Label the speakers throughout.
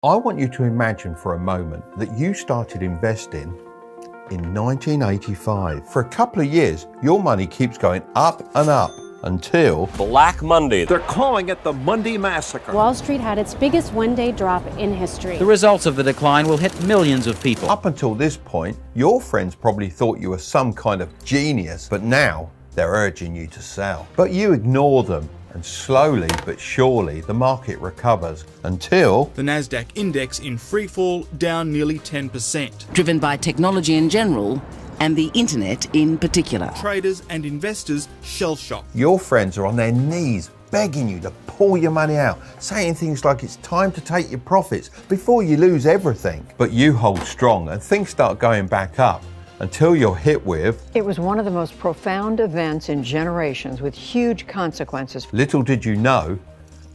Speaker 1: I want you to imagine for a moment that you started investing in 1985. For a couple of years, your money keeps going up and up until
Speaker 2: Black Monday.
Speaker 3: They're calling it the Monday Massacre.
Speaker 4: Wall Street had its biggest one-day drop in history.
Speaker 5: The results of the decline will hit millions of people.
Speaker 1: Up until this point, your friends probably thought you were some kind of genius, but now they're urging you to sell. But you ignore them, and slowly but surely the market recovers until
Speaker 6: the Nasdaq index in freefall, down nearly 10%.
Speaker 7: Driven by technology in general and the internet in particular.
Speaker 6: Traders and investors shell-shocked.
Speaker 1: Your friends are on their knees begging you to pull your money out, saying things like it's time to take your profits before you lose everything. But you hold strong and things start going back up until you're hit with...
Speaker 8: It was one of the most profound events in generations with huge consequences.
Speaker 1: Little did you know,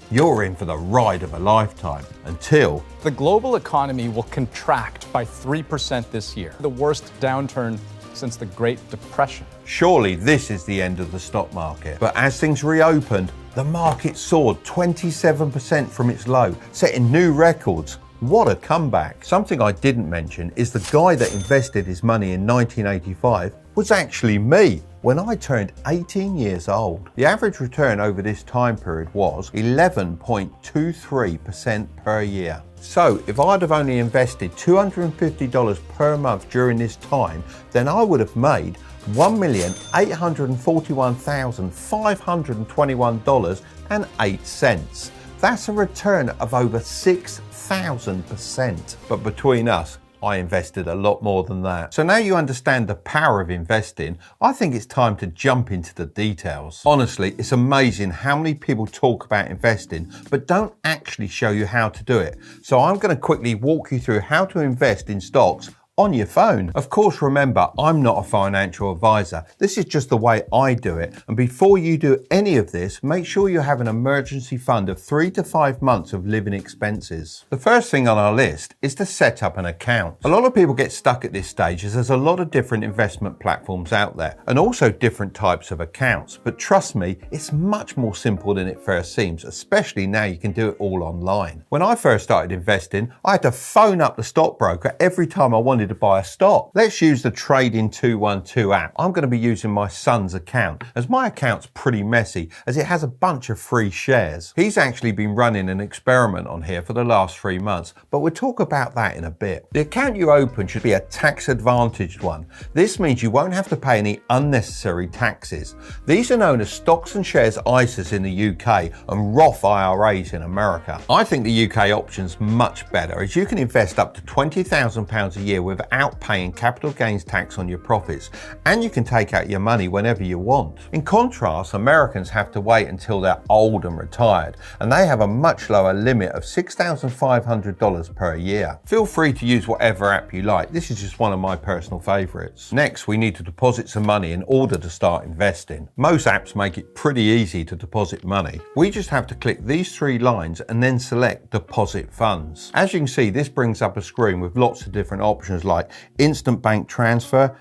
Speaker 1: you're in for the ride of a lifetime until...
Speaker 9: The global economy will contract by 3% this year, the worst downturn since the Great Depression.
Speaker 1: Surely this is the end of the stock market. But as things reopened, the market soared 27% from its low, setting new records. What a comeback. Something I didn't mention is the guy that invested his money in 1985 was actually me when I turned 18 years old. The average return over this time period was 11.23% per year. So if I'd have only invested $250 per month during this time, then I would have made $1,841,521.08. That's a return of over 6,000%. But between us, I invested a lot more than that. So now you understand the power of investing, I think it's time to jump into the details. Honestly, it's amazing how many people talk about investing, but don't actually show you how to do it. So I'm going to quickly walk you through how to invest in stocks on your phone. Of course, remember, I'm not a financial advisor. This is just the way I do it. And before you do any of this, make sure you have an emergency fund of 3 to 5 months of living expenses. The first thing on our list is to set up an account. A lot of people get stuck at this stage as there's a lot of different investment platforms out there and also different types of accounts. But trust me, it's much more simple than it first seems, especially now you can do it all online. When I first started investing, I had to phone up the stockbroker every time I wanted to buy a stock. Let's use the Trading 212 app. I'm going to be using my son's account as my account's pretty messy as it has a bunch of free shares. He's actually been running an experiment on here for the last 3 months, but we'll talk about that in a bit. The account you open should be a tax advantaged one. This means you won't have to pay any unnecessary taxes. These are known as stocks and shares ISAs in the UK and Roth IRAs in America. I think the UK option's much better as you can invest up to £20,000 a year without paying capital gains tax on your profits, and you can take out your money whenever you want. In contrast, Americans have to wait until they're old and retired, and they have a much lower limit of $6,500 per year. Feel free to use whatever app you like. This is just one of my personal favorites. Next, we need to deposit some money in order to start investing. Most apps make it pretty easy to deposit money. We just have to click these 3 lines and then select deposit funds. As you can see, this brings up a screen with lots of different options like instant bank transfer,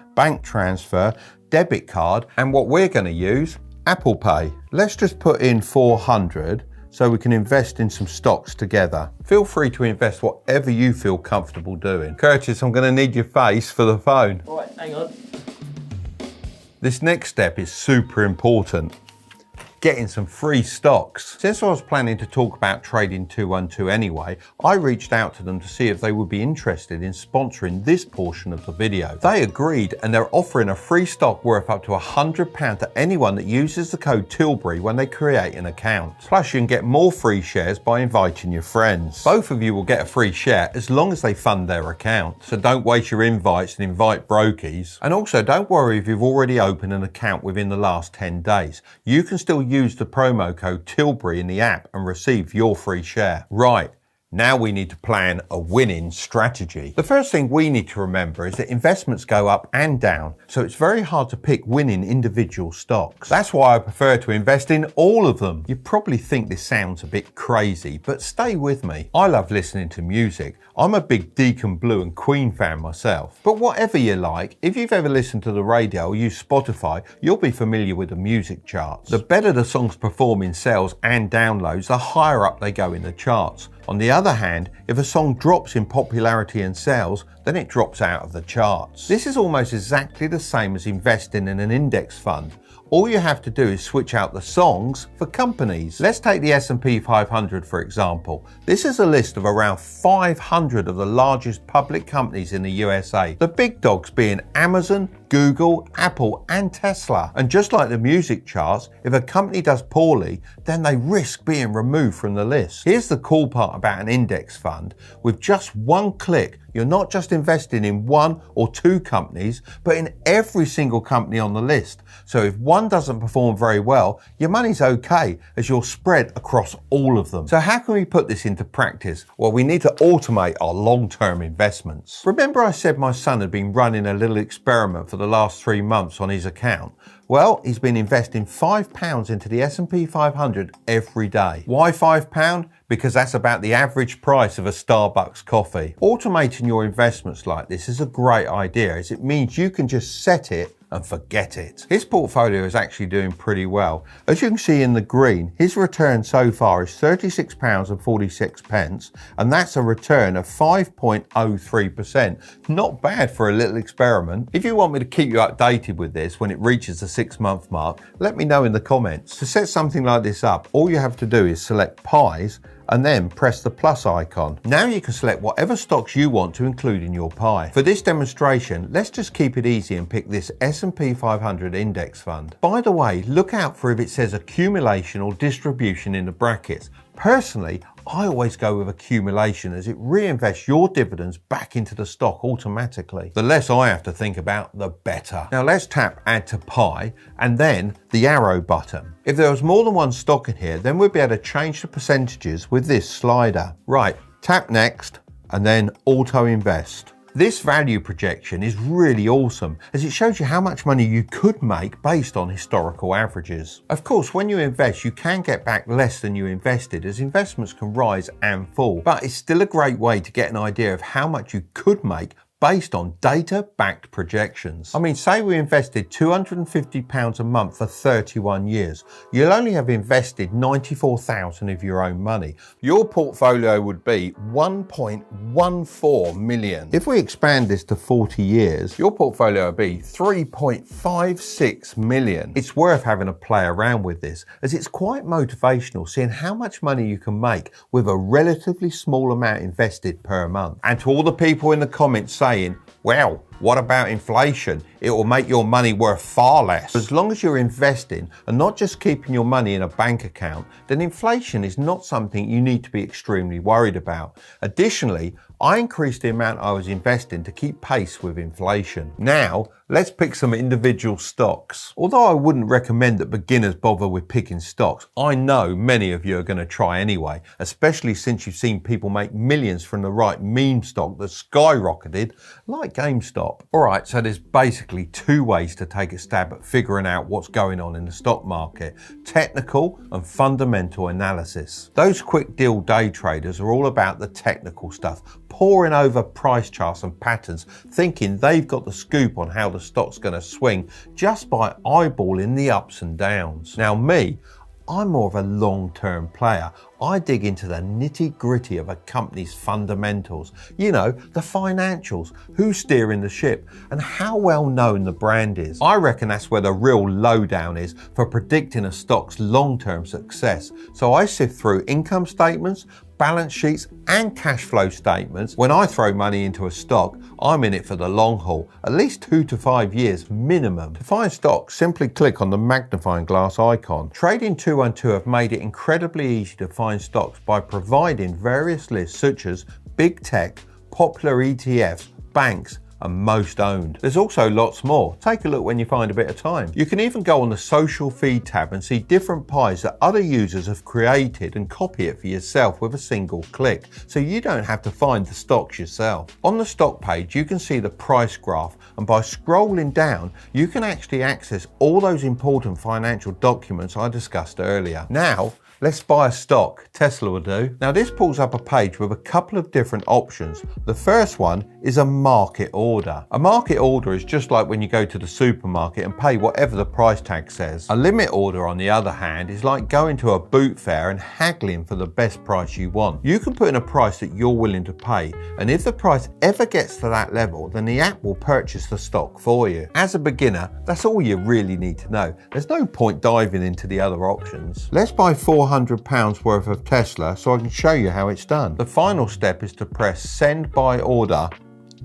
Speaker 1: debit card, and what we're going to use, Apple Pay. Let's just put in 400 so we can invest in some stocks together. Feel free to invest whatever you feel comfortable doing. Curtis, I'm going to need your face for the phone.
Speaker 2: All right, hang on.
Speaker 1: This next step is super important. Getting some free stocks. Since I was planning to talk about Trading 212 anyway, I reached out to them to see if they would be interested in sponsoring this portion of the video. They agreed and they're offering a free stock worth up to £100 to anyone that uses the code Tilbury when they create an account. Plus you can get more free shares by inviting your friends. Both of you will get a free share as long as they fund their account. So don't waste your invites and invite brokies. And also don't worry if you've already opened an account within the last 10 days. You can still use the promo code Tilbury in the app and receive your free share. Right. Now we need to plan a winning strategy. The first thing we need to remember is that investments go up and down, so it's very hard to pick winning individual stocks. That's why I prefer to invest in all of them. You probably think this sounds a bit crazy, but stay with me. I love listening to music. I'm a big Deacon Blue and Queen fan myself. But whatever you like, if you've ever listened to the radio or used Spotify, you'll be familiar with the music charts. The better the songs perform in sales and downloads, the higher up they go in the charts. On the other hand, if a song drops in popularity and sales, then it drops out of the charts. This is almost exactly the same as investing in an index fund. All you have to do is switch out the songs for companies. Let's take the S&P 500 for example. This is a list of around 500 of the largest public companies in the USA. The big dogs being Amazon, Google, Apple and Tesla. And just like the music charts, if a company does poorly, then they risk being removed from the list. Here's the cool part about an index fund. With just one click, you're not just investing in one or two companies, but in every single company on the list. So if one doesn't perform very well, your money's okay as you're spread across all of them. So how can we put this into practice? Well, we need to automate our long-term investments. Remember I said my son had been running a little experiment for the last 3 months on his account? Well, he's been investing £5 into the S&P 500 every day. Why £5? Because that's about the average price of a Starbucks coffee. Automating your investments like this is a great idea as it means you can just set it and forget it. His portfolio is actually doing pretty well. As you can see in the green, his return so far is £36.46 and that's a return of 5.03%. Not bad for a little experiment. If you want me to keep you updated with this when it reaches the 6-month mark, let me know in the comments. To set something like this up, all you have to do is select pies and then press the plus icon. Now you can select whatever stocks you want to include in your pie. For this demonstration, let's just keep it easy and pick this S&P 500 index fund. By the way, look out for if it says accumulation or distribution in the brackets. Personally, I always go with accumulation as it reinvests your dividends back into the stock automatically. The less I have to think about, the better. Now let's tap add to pie and then the arrow button. If there was more than one stock in here, then we'd be able to change the percentages with this slider. Right, tap next and then auto invest. This value projection is really awesome as it shows you how much money you could make based on historical averages. Of course, when you invest, you can get back less than you invested as investments can rise and fall, but it's still a great way to get an idea of how much you could make based on data-backed projections. I mean, say we invested £250 a month for 31 years. You'll only have invested $94,000 of your own money. Your portfolio would be $1.14 million. If we expand this to 40 years, your portfolio would be $3.56 million. It's worth having a play around with this, as it's quite motivational seeing how much money you can make with a relatively small amount invested per month. And to all the people in the comments saying, well, what about inflation? It will make your money worth far less. As long as you're investing and not just keeping your money in a bank account, then inflation is not something you need to be extremely worried about. Additionally, I increased the amount I was investing to keep pace with inflation. Now, let's pick some individual stocks. Although I wouldn't recommend that beginners bother with picking stocks, I know many of you are going to try anyway, especially since you've seen people make millions from the right meme stock that skyrocketed, like GameStop. Alright, so there's basically two ways to take a stab at figuring out what's going on in the stock market: technical and fundamental analysis. Those quick deal day traders are all about the technical stuff, poring over price charts and patterns, thinking they've got the scoop on how the stock's going to swing just by eyeballing the ups and downs. Now me, I'm more of a long-term player. I dig into the nitty-gritty of a company's fundamentals. You know, the financials, who's steering the ship, and how well known the brand is. I reckon that's where the real lowdown is for predicting a stock's long-term success. So I sift through income statements, balance sheets and cash flow statements. When I throw money into a stock, I'm in it for the long haul, at least 2 to 5 years minimum. To find stocks, simply click on the magnifying glass icon. Trading 212 have made it incredibly easy to find stocks by providing various lists such as big tech, popular ETFs, banks, and most owned. There's also lots more. Take a look when you find a bit of time. You can even go on the social feed tab and see different pies that other users have created and copy it for yourself with a single click, so you don't have to find the stocks yourself. On the stock page, you can see the price graph, and by scrolling down, you can actually access all those important financial documents I discussed earlier. Now, Let's buy a stock. Tesla will do. Now this pulls up a page with a couple of different options. The first one is a market order. A market order is just like when you go to the supermarket and pay whatever the price tag says. A limit order, on the other hand, is like going to a boot fair and haggling for the best price you want. You can put in a price that you're willing to pay, and if the price ever gets to that level, then the app will purchase the stock for you. As a beginner, that's all you really need to know. There's no point diving into the other options. Let's buy £400 worth of Tesla so I can show you how it's done. The final step is to press send by order,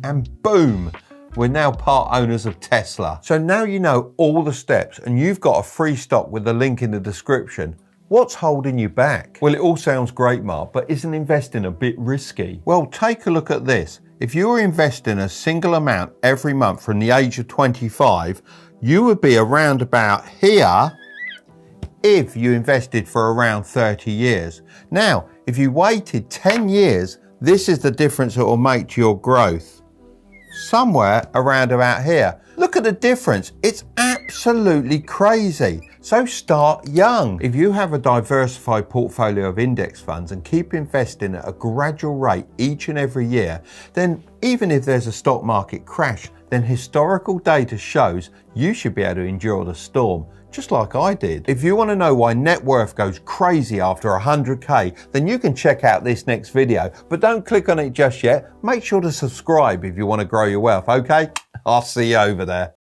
Speaker 1: and boom, we're now part owners of Tesla. So now you know all the steps and you've got a free stock with the link in the description. What's holding you back? Well, it all sounds great, Mark, but isn't investing a bit risky? Well, take a look at this. If you were investing a single amount every month from the age of 25, you would be around about here if you invested for around 30 years. Now, if you waited 10 years, this is the difference it will make to your growth. Somewhere around about here. Look at the difference. It's absolutely crazy. So start young. If you have a diversified portfolio of index funds and keep investing at a gradual rate each and every year, then even if there's a stock market crash, then historical data shows you should be able to endure the storm, just like I did. If you want to know why net worth goes crazy after 100k, then you can check out this next video, but don't click on it just yet. Make sure to subscribe if you want to grow your wealth, okay? I'll see you over there.